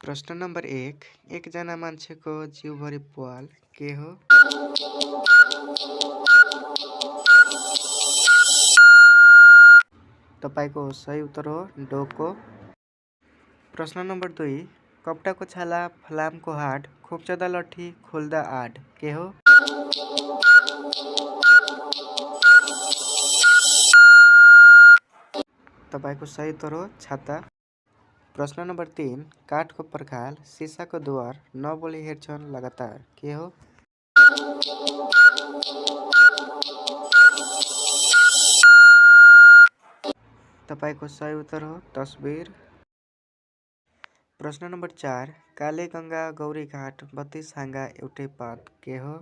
प्रश्न नंबर 1 एकजना मान्छेको जिउभरि प्वाल के हो? तपाईको सही उत्तर हो डोको। प्रश्न नंबर 2 कपडाको छाला फलामको हाड खुम्चदा लट्ठी खोल्दा आड के हो? तपाईको सही उत्तर हो छाता। प्रश्न नंबर 3 काठको पर्खाल सिसाको द्वार नबोली हेर्छन् लगातार के हो? तपाईको सही उत्तर हो तस्बिर। प्रश्न नंबर 4 काले गंगा गौरी घाट 32 हाँगा एउटै पात के हो?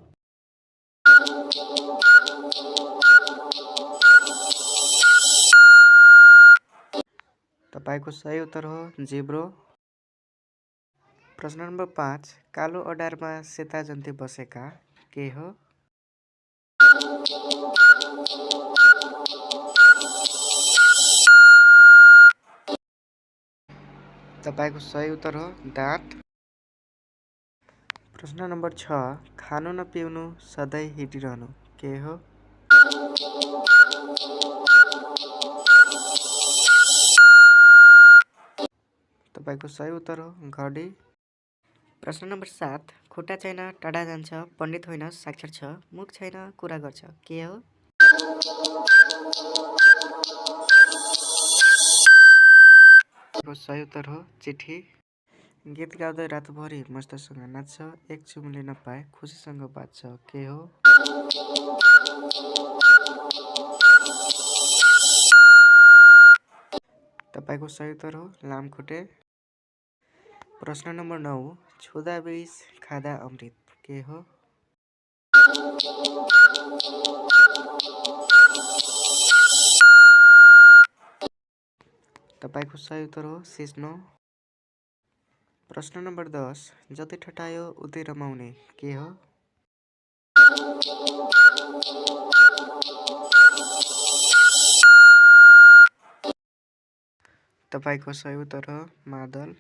तपाईको सही उत्तर हो जिब्रो। प्रश्न नंबर 5 कालो अडारमा सेता जन्ती बसेका के हो? तपाईको सही उत्तर हो दाँत। प्रश्न नंबर 6 खानु न पिउनु सधैँ हिँडिरहनु के हो? तपाईको सही उत्तर हो घडी। प्रश्न नंबर 7 खुट्टा छैन टाढा जान्छ पण्डित होइन साक्षर छ मुख छैन कुरा गर्छ के हो? सही उत्तर हो चिठी। गीत गाउँदै रातभरि मस्तसँग नाच्छ एक चुम्ले नपाए खुसीसँग बाँच्छ के हो? तपाईको सही उत्तर हो लामखुट्टे। प्रश्न नंबर 9 छुँदा विष खाँदा अमृत के हो? तपाईको सही उत्तर हो सिस्नो। प्रश्न नंबर 10 जति ठटायो उतै रमाउने के हो? तपाईको सही उत्तर हो मादल।